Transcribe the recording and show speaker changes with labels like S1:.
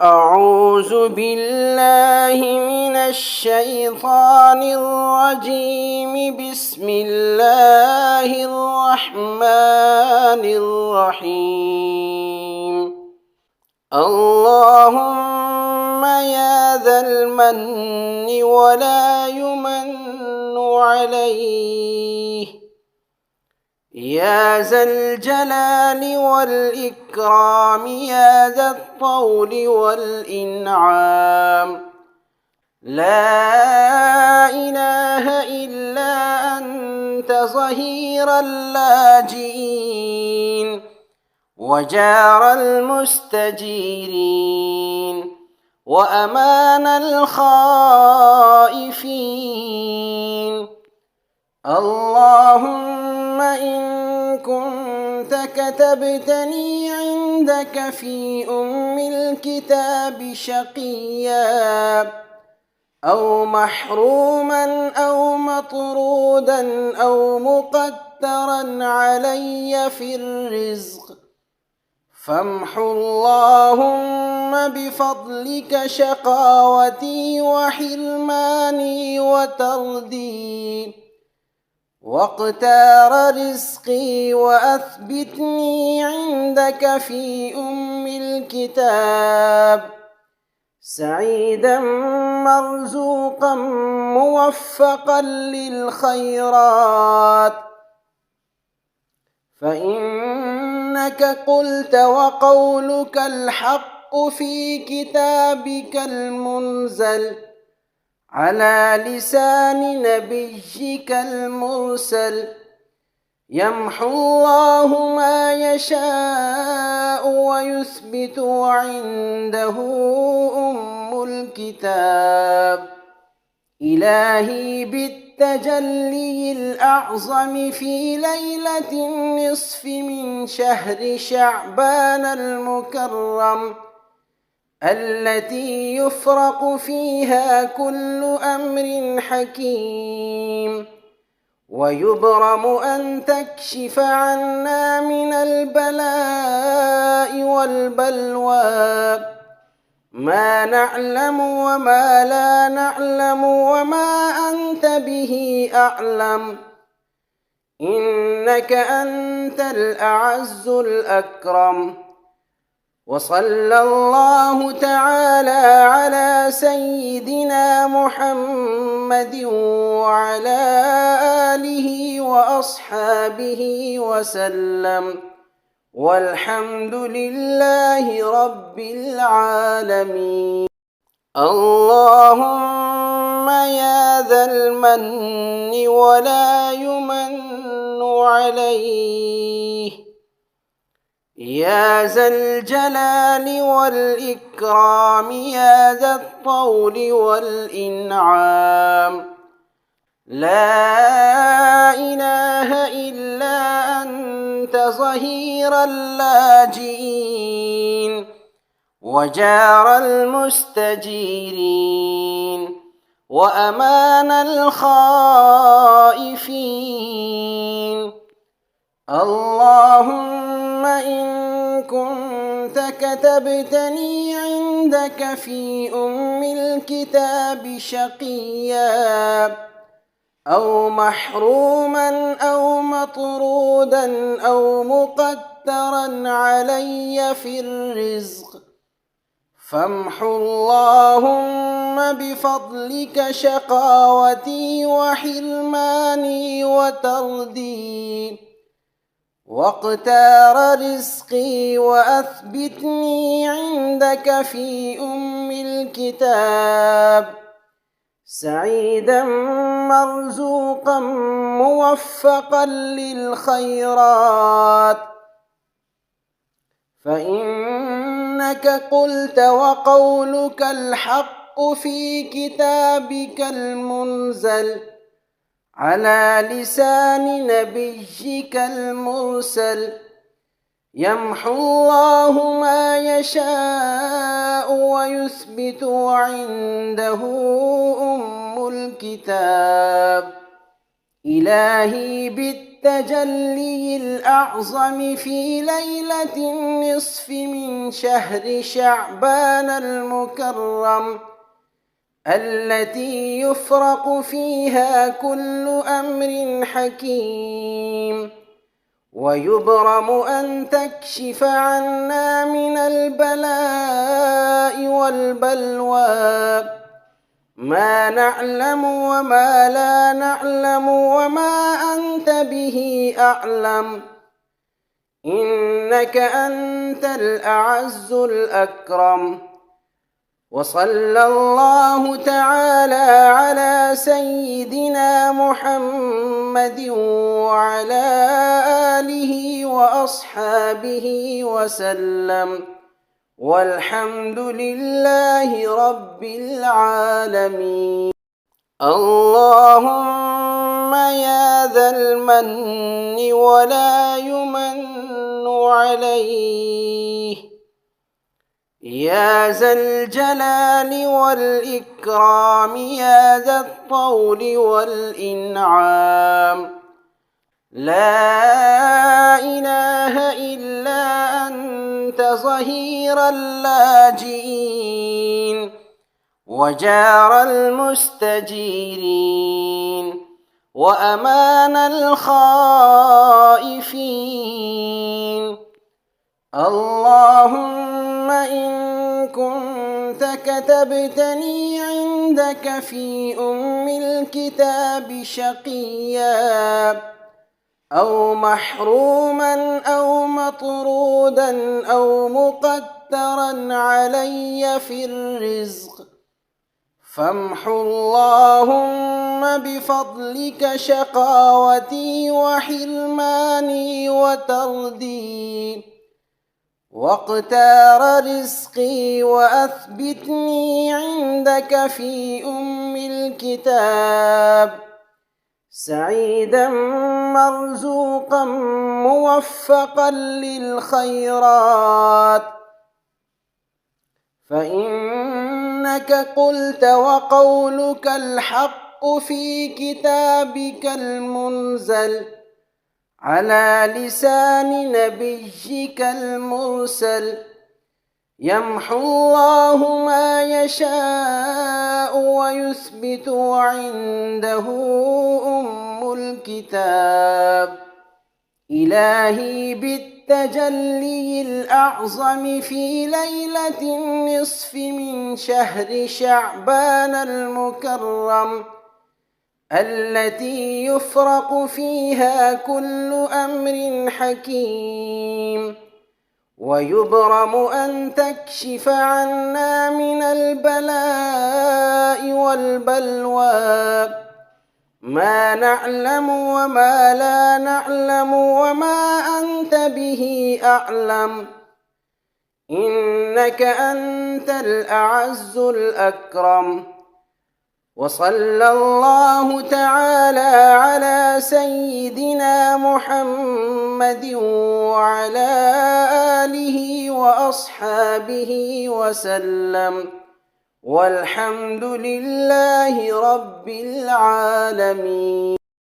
S1: أعوذ بالله من الشيطان الرجيم. بسم الله الرحمن الرحيم. اللهم يا ذا المن ولا يمن عليه، يا ذا الجلال والإكرام، يا ذا الطول والإنعام. لا إله إلا أنت ظهير اللاجئين وجار المستجيرين وأمان الخائفين. اللهم إن كنت كتبتني عندك في أم الكتاب شقيا أو محروما أو مطرودا أو مقدرا علي في الرزق، فامحو اللهم بفضلك شقاوتي وحرماني وتردي، واقتار رزقي وأثبتني عندك في أم الكتاب سعيدا مرزوقا موفقا للخيرات. فإنك قلت وقولك الحق في كتابك المنزل على لسان نبيك المرسل، يمحو الله ما يشاء ويثبت وعنده أم الكتاب. إلهي بالتجلي الأعظم في ليلة النصف من شهر شعبان المكرم التي يفرق فيها كل أمر حكيم، ويبرم أن تكشف عنا من البلاء والبلوى ما نعلم وما لا نعلم وما أنت به أعلم، إنك أنت الأعز الأكرم. وصلى الله تعالى على سيدنا محمد وعلى آله وأصحابه وسلم، والحمد لله رب العالمين. اللهم يا ذا المن ولا يمن عليه، يا ذا الجلال والإكرام، يا ذا الطول والإنعام. لا إله إلا أنت ظهير اللاجئين وجار المستجيرين وأمان الخائفين. اللهم إن كنت كتبتني عندك في أم الكتاب شقيا أو محروما أو مطرودا أو مقدرا علي في الرزق، فامحو اللهم بفضلك شقاوتي وحرماني وتردي، واقتار رزقي وأثبتني عندك في أم الكتاب سعيدا مرزوقا موفقا للخيرات. فإنك قلت وقولك الحق في كتابك المنزل على لسان نبيك المرسل، يمحو الله ما يشاء ويثبت وعنده أم الكتاب. إلهي بالتجلي الأعظم في ليلة النصف من شهر شعبان المكرم، التي يفرق فيها كل أمر حكيم، ويبرم أن تكشف عنا من البلاء والبلوى ما نعلم وما لا نعلم، وما أنت به أعلم، إنك أنت الأعز الأكرم. وصلى الله تعالى على سيدنا محمد وعلى آله وأصحابه وسلم، والحمد لله رب العالمين. اللهم يا ذا المن ولا يمن عليه، يا ذا الجلال والإكرام، يا ذا الطول والإنعام، لا إله إلا أنت ظهير اللاجئين وجار المستجيرين وأمان الخائفين. اللهم إن كنت كتبتني عندك في أم الكتاب شقيا أو محروما أو مطرودا أو مقدرا علي في الرزق، فامحو اللهم بفضلك شقاوتي وحرماني وتردي، واقتار رزقي وأثبتني عندك في أم الكتاب سعيدا مرزوقا موفقا للخيرات، فإنك قلت وقولك الحق في كتابك المنزل على لسان نبيك المرسل، يمحو الله ما يشاء ويثبت وعنده أم الكتاب. إلهي بالتجلي الأعظم في ليلة النصف من شهر شعبان المكرم، التي يفرق فيها كل أمر حكيم، ويبرم أن تكشف عنا من البلاء والبلوى ما نعلم وما لا نعلم، وما أنت به أعلم، إنك أنت الأعز الأكرم. وصلى الله تعالى على سيدنا محمد وعلى آله وأصحابه وسلم، والحمد لله رب العالمين.